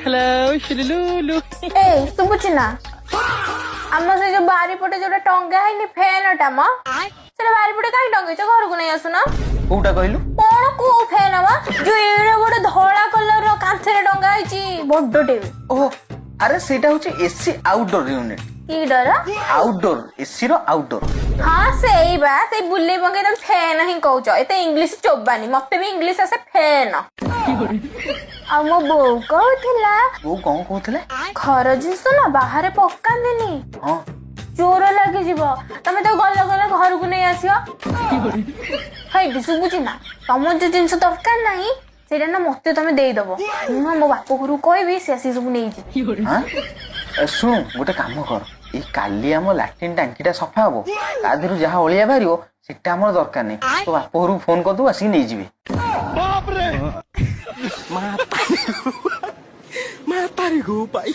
hello शिलुलुलु ए सुबुची ना आम से जो बारी पटे जोटा टंगा है फैनटा म सेटा बारी पटे काई टंगै छ घर को नै आसुना कोउटा कहलु कोन को फैन मा जो एडे बडे धोळा कलर रो कांथरे टंगा है ची बड्डटे ओ अरे सेटा होची एसी आउटडोर यूनिट की डर आउटडोर एसी रो आउटडोर हां सेई बा से बुल्ले बंगे तुम फैन ही कहउछ एते इंग्लिश चोबानी मते भी इंग्लिश आसे फैन आ मो बो कहथिला वो कौन कहथिले घर जिंस ना बाहर पकांदेनी हां चोर लागी जीव तमे तो गल गल घर को नै आसियो हाय बिसुबुची ना तम जो जिंस दरकार नाही सेटा ना मते तमे देई दबो मु मो बाप गुरु कहबी से आसी सब नै जी हां सुन गोटे काम कर ई काली हम लैट्रिन टांकीटा सफा हबो तादिरु जहा ओलिया बारियो सेटा हमर दरकार नै तो बाप गुरु फोन कर दू आसी नै जीवे बाप रे माता रे गो भाई